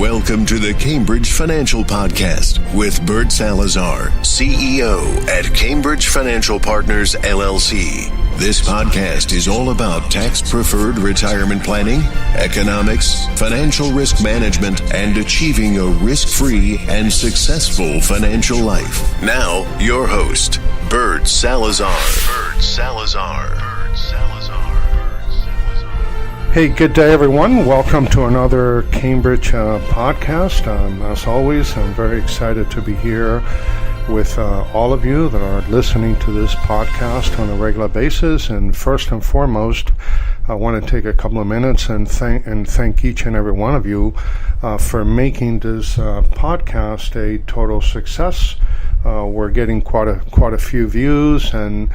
Welcome to the Cambridge Financial Podcast with Bert Salazar, CEO at Cambridge Financial Partners, LLC. This podcast is all about tax-preferred retirement planning, economics, financial risk management, and achieving a risk-free and successful financial life. Now, your host, Bert Salazar. Hey, good day, everyone. Welcome to another Cambridge podcast. As always, I'm very excited to be here with all of you that are listening to this podcast on a regular basis. And first and foremost, I want to take a couple of minutes and thank each and every one of you for making this podcast a total success. We're getting quite a few views, and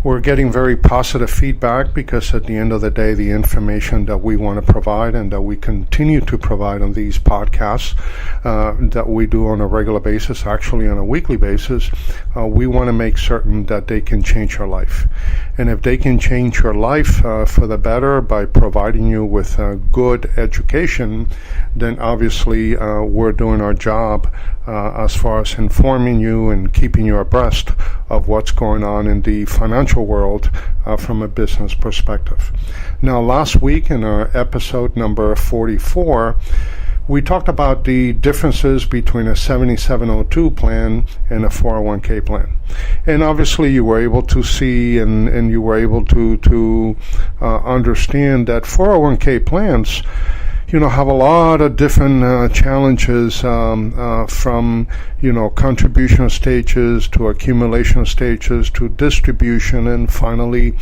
we're getting very positive feedback because at the end of the day, the information that we want to provide and that we continue to provide on these podcasts that we do on a regular basis, actually on a weekly basis, we want to make certain that they can change your life. And if they can change your life for the better by providing you with good education, then obviously we're doing our job as far as informing you and keeping you abreast of what's going on in the financial world from a business perspective. Now, last week in our episode number 44, we talked about the differences between a 7702 plan and a 401k plan. And obviously you were able to see and you were able to understand that 401k plans have a lot of different challenges from, contribution stages to accumulation stages to distribution and finally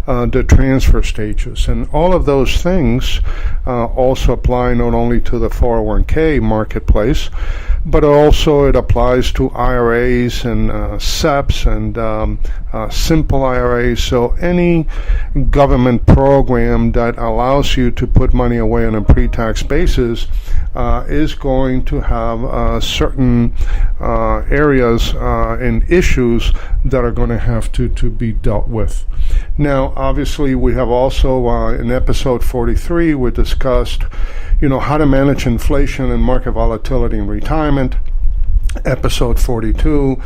the transfer stages. And all of those things also apply not only to the 401k marketplace, but also it applies to IRAs and SEPs and simple IRAs. So any government program that allows you to put money away on a pre-tax basis is going to have certain areas and issues that are going to have to be dealt with. Now, obviously, we have also in episode 43, we discussed how to manage inflation and market volatility in retirement. Episode 42,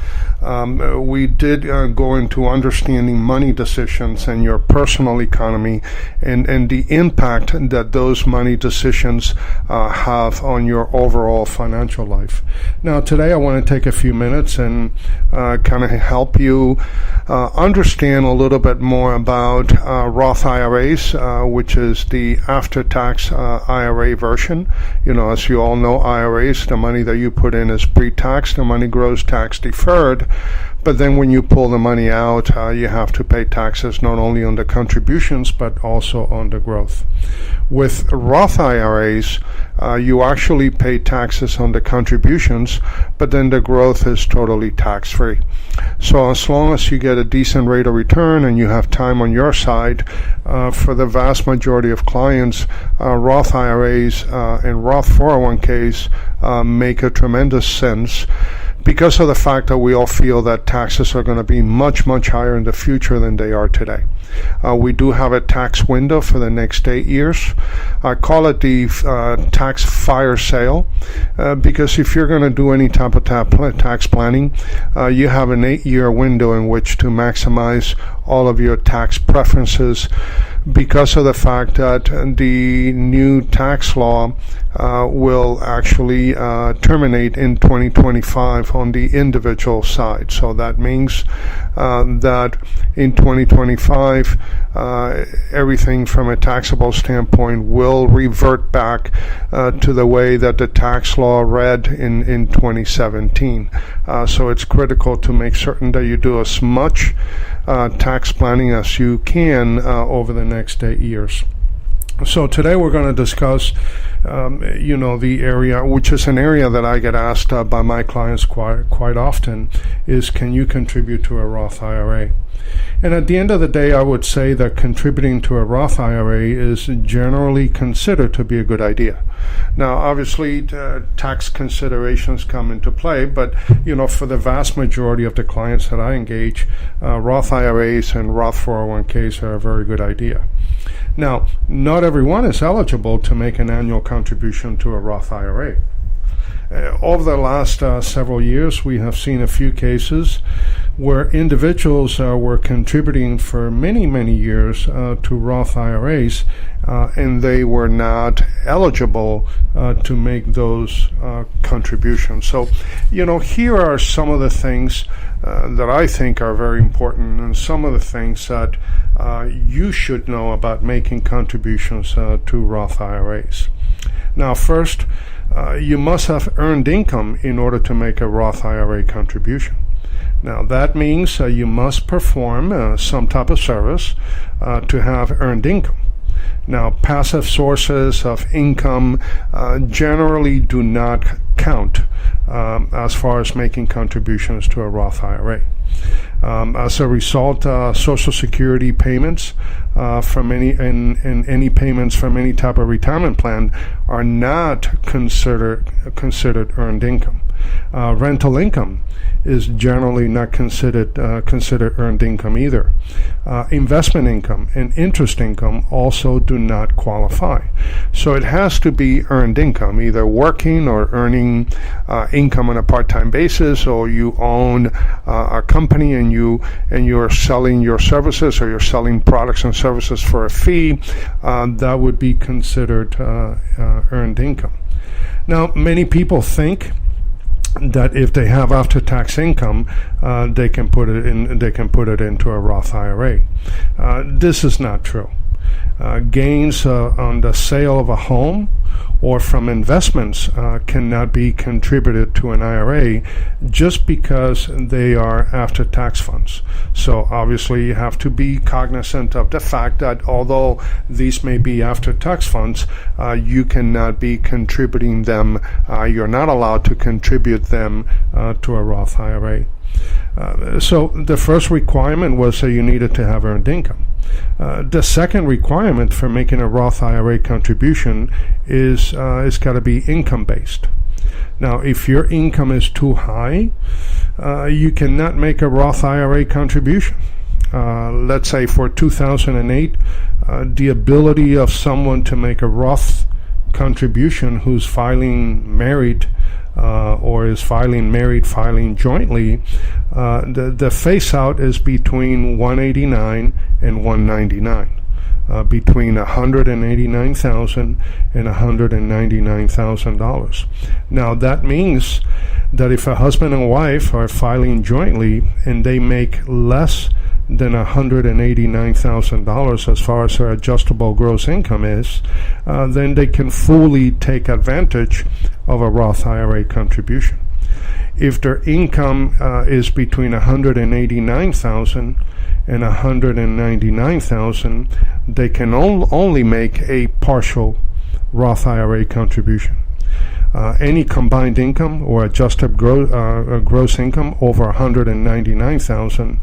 we did go into understanding money decisions and your personal economy and the impact that those money decisions have on your overall financial life. Now, today I want to take a few minutes and kind of help you understand a little bit more about Roth IRAs, which is the after-tax IRA version. As you all know, IRAs, the money that you put in is pre-tax. The money grows tax deferred, but then when you pull the money out, you have to pay taxes not only on the contributions but also on the growth. With Roth IRAs, you actually pay taxes on the contributions, but then the growth is totally tax-free. So as long as you get a decent rate of return and you have time on your side, for the vast majority of clients, Roth IRAs and Roth 401ks make a tremendous sense because of the fact that we all feel that taxes are going to be much, much higher in the future than they are today. We do have a tax window for the next 8 years. I call it the tax fire sale because if you're going to do any type of tax planning, you have an 8-year window in which to maximize all of your tax preferences because of the fact that the new tax law will actually terminate in 2025 on the individual side. So that means that in 2025, everything from a taxable standpoint will revert back to the way that the tax law read in 2017. So it's critical to make certain that you do as much tax planning as you can over the next 8 years. So today we're going to discuss, the area, which is an area that I get asked by my clients quite often, is can you contribute to a Roth IRA? And at the end of the day, I would say that contributing to a Roth IRA is generally considered to be a good idea. Now, obviously, tax considerations come into play, but, for the vast majority of the clients that I engage, Roth IRAs and Roth 401ks are a very good idea. Now, not everyone is eligible to make an annual contribution to a Roth IRA. Over the last several years, we have seen a few cases where individuals were contributing for many, many years to Roth IRAs, and they were not eligible to make those contributions. So, here are some of the things that I think are very important, and some of the things that you should know about making contributions to Roth IRAs. Now, first, you must have earned income in order to make a Roth IRA contribution. Now, that means you must perform some type of service to have earned income. Now, passive sources of income generally do not count as far as making contributions to a Roth IRA. As a result, Social Security payments from any payments from any type of retirement plan are not considered earned income. Rental income is generally not considered earned income either. Investment income and interest income also do not qualify. So it has to be earned income, either working or earning income on a part-time basis, or you own a company and you're selling your services, or you're selling products and services for a fee. That would be considered earned income. Now, many people think that if they have after-tax income, they can put it into a Roth IRA. This is not true. Gains on the sale of a home or from investments cannot be contributed to an IRA just because they are after-tax funds. So obviously you have to be cognizant of the fact that although these may be after-tax funds, you cannot be contributing them. You're not allowed to contribute them to a Roth IRA. So the first requirement was that you needed to have earned income. The second requirement for making a Roth IRA contribution is it's got to be income-based. Now, if your income is too high, you cannot make a Roth IRA contribution. Let's say for 2008, the ability of someone to make a Roth contribution who's filing married or is filing jointly, the face out is between $189 and $199, between $189,000 and $199,000. Now that means that if a husband and wife are filing jointly and they make less than $189,000 as far as their adjustable gross income is, then they can fully take advantage of a Roth IRA contribution. If their income is between $189,000 and $199,000, they can only make a partial Roth IRA contribution. Any combined income or adjusted gross income over $199,000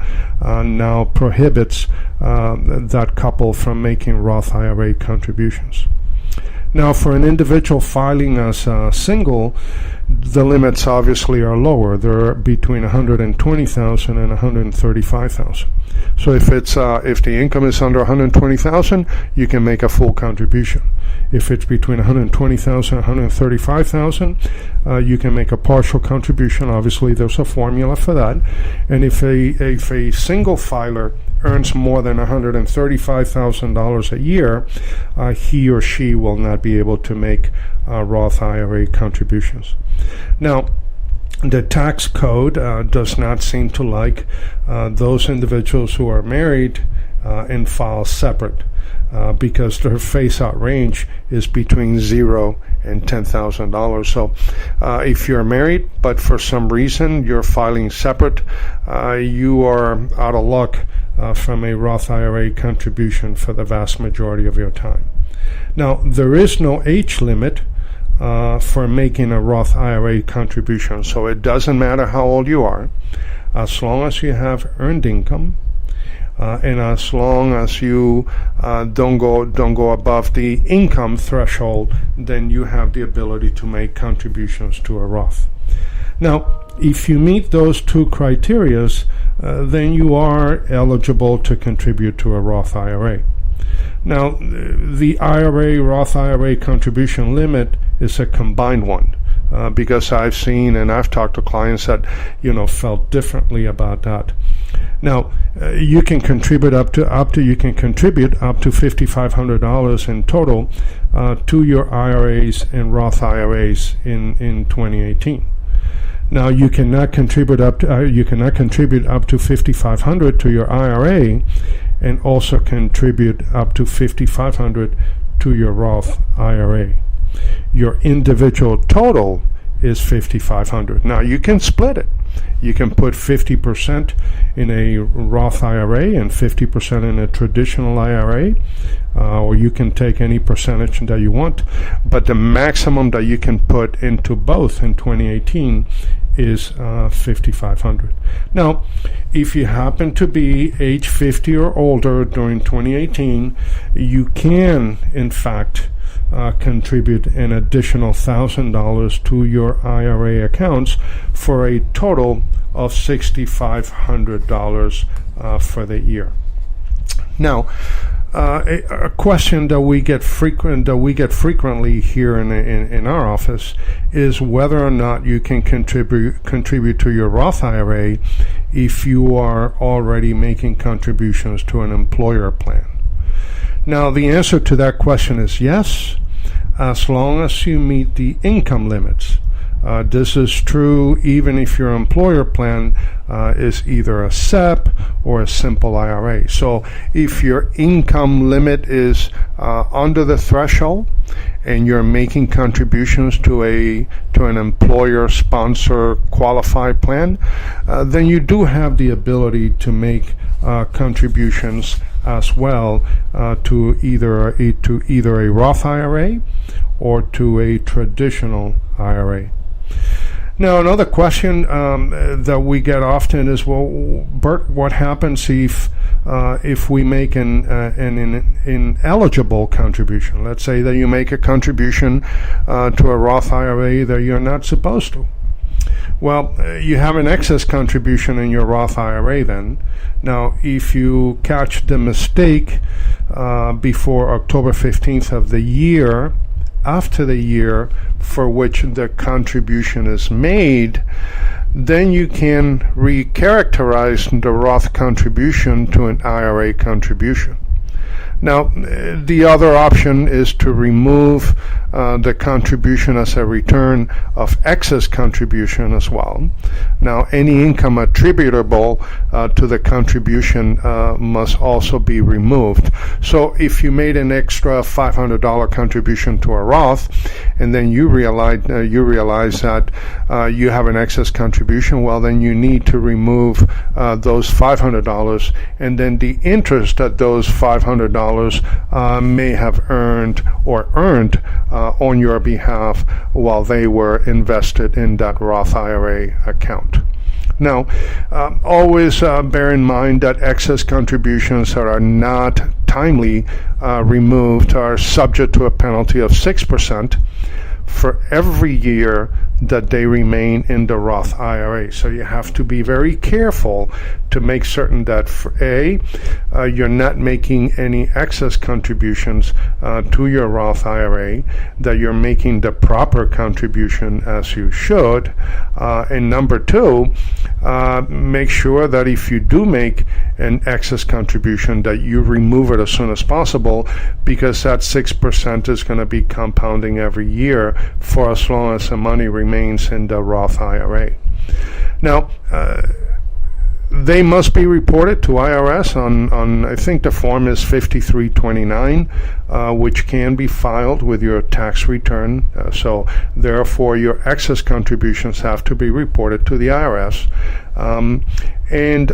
now prohibits that couple from making Roth IRA contributions. Now, for an individual filing as single, the limits obviously are lower. They're between $120,000 and $135,000. So if the income is under $120,000, you can make a full contribution. If it's between $120,000 and $135,000, you can make a partial contribution. Obviously, there's a formula for that. And if a single filer earns more than $135,000 a year, he or she will not be able to make Roth IRA contributions. Now, the tax code does not seem to like those individuals who are married and file separate because their face-out range is between $0 and $10,000. So if you're married, but for some reason you're filing separate, you are out of luck from a Roth IRA contribution for the vast majority of your time. Now, there is no age limit for making a Roth IRA contribution, so it doesn't matter how old you are, as long as you have earned income, and as long as you don't go above the income threshold, then you have the ability to make contributions to a Roth. Now, if you meet those two criteria, then you are eligible to contribute to a Roth IRA. Now, the Roth IRA contribution limit is a combined one. because I've seen and I've talked to clients that, felt differently about that. Now, you can contribute up to $5,500 in total to your IRAs and Roth IRAs in 2018. Now, you cannot contribute up to $5,500 to your IRA, and also contribute up to $5,500 to your Roth IRA. Your individual total is $5,500. Now, you can split it. You can put 50% in a Roth IRA and 50% in a traditional IRA, or you can take any percentage that you want. But the maximum that you can put into both in 2018 is $5,500. Now, if you happen to be age 50 or older during 2018, you can, in fact, contribute an additional $1,000 to your IRA accounts for a total of $6,500 for the year. Now, a question that we get frequently here in our office is whether or not you can contribute to your Roth IRA if you are already making contributions to an employer plan. Now, the answer to that question is yes, as long as you meet the income limits. This is true even if your employer plan is either a SEP or a simple IRA. So if your income limit is under the threshold and you're making contributions to an employer sponsor qualified plan, then you do have the ability to make contributions as well to either a Roth IRA or to a traditional IRA. Now, another question that we get often is, well, Bert, what happens if we make an ineligible contribution? Let's say that you make a contribution to a Roth IRA that you're not supposed to. Well, you have an excess contribution in your Roth IRA then. Now, if you catch the mistake before October 15th of the year, after the year for which the contribution is made, then you can recharacterize the Roth contribution to an IRA contribution. Now, the other option is to remove the contribution as a return of excess contribution as well. Now, any income attributable to the contribution must also be removed. So if you made an extra $500 contribution to a Roth, and then you realize that you have an excess contribution, well, then you need to remove those $500, and then the interest that those $500 may have earned on your behalf while they were invested in that Roth IRA account. Now, always bear in mind that excess contributions that are not timely removed are subject to a penalty of 6% for every year that they remain in the Roth IRA. So you have to be very careful to make certain that, you're not making any excess contributions to your Roth IRA, that you're making the proper contribution as you should, and number two, make sure that if you do make an excess contribution, that you remove it as soon as possible, because that 6% is going to be compounding every year for as long as the money remains in the Roth IRA. Now, they must be reported to IRS on I think the form is 5329, which can be filed with your tax return. So therefore, your excess contributions have to be reported to the IRS. And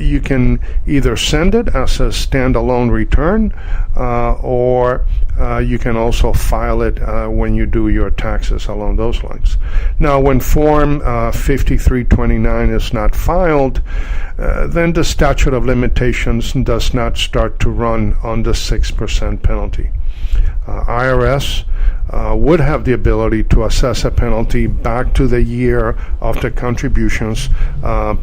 you can either send it as a standalone return, or you can also file it when you do your taxes along those lines. Now, when Form 5329 is not filed, then the statute of limitations does not start to run on the 6% penalty. IRS would have the ability to assess a penalty back to the year of the contributions,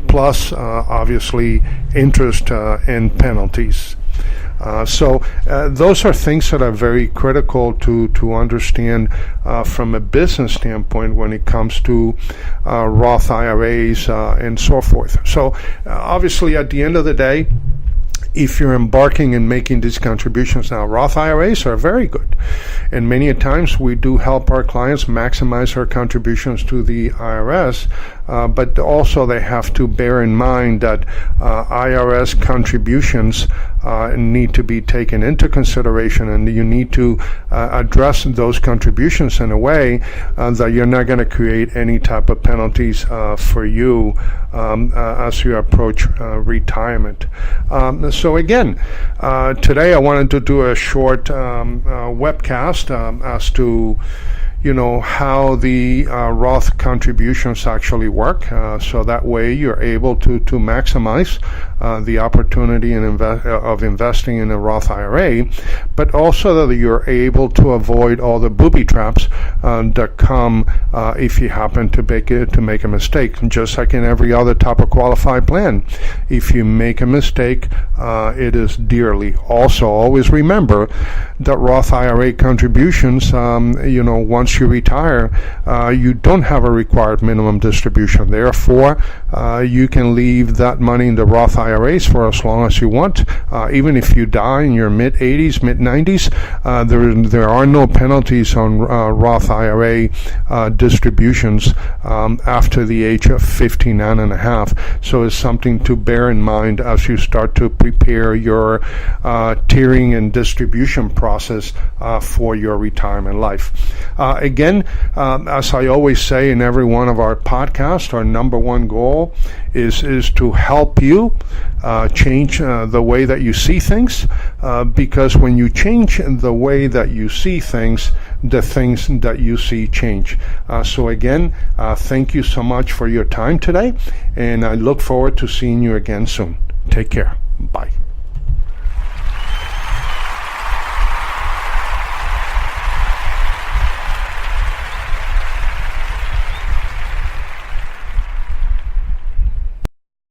plus obviously interest and penalties. So those are things that are very critical to understand from a business standpoint when it comes to Roth IRAs and so forth. So obviously at the end of the day, if you're embarking and making these contributions now, Roth IRAs are very good. And many times we do help our clients maximize their contributions to the IRS, but also they have to bear in mind that IRS contributions need to be taken into consideration, and you need to address those contributions in a way that you're not going to create any type of penalties for you as you approach retirement. So again, today I wanted to do a short webcast as to how the Roth contributions actually work, so that way you're able to maximize the opportunity of investing in a Roth IRA, but also that you're able to avoid all the booby traps that come if you happen to make a mistake. Just like in every other type of qualified plan, if you make a mistake, it is dearly. Also, always remember that Roth IRA contributions, once you retire, you don't have a required minimum distribution. Therefore, you can leave that money in the Roth IRAs for as long as you want. Even if you die in your mid-80s, mid-90s, there are no penalties on Roth IRA distributions after the age of 59 and a half. So it's something to bear in mind as you start to prepare your tiering and distribution process for your retirement life. Again, as I always say in every one of our podcasts, our number one goal is to help you change the way that you see things, because when you change the way that you see things, the things that you see change. So again, thank you so much for your time today, and I look forward to seeing you again soon. Take care. Bye.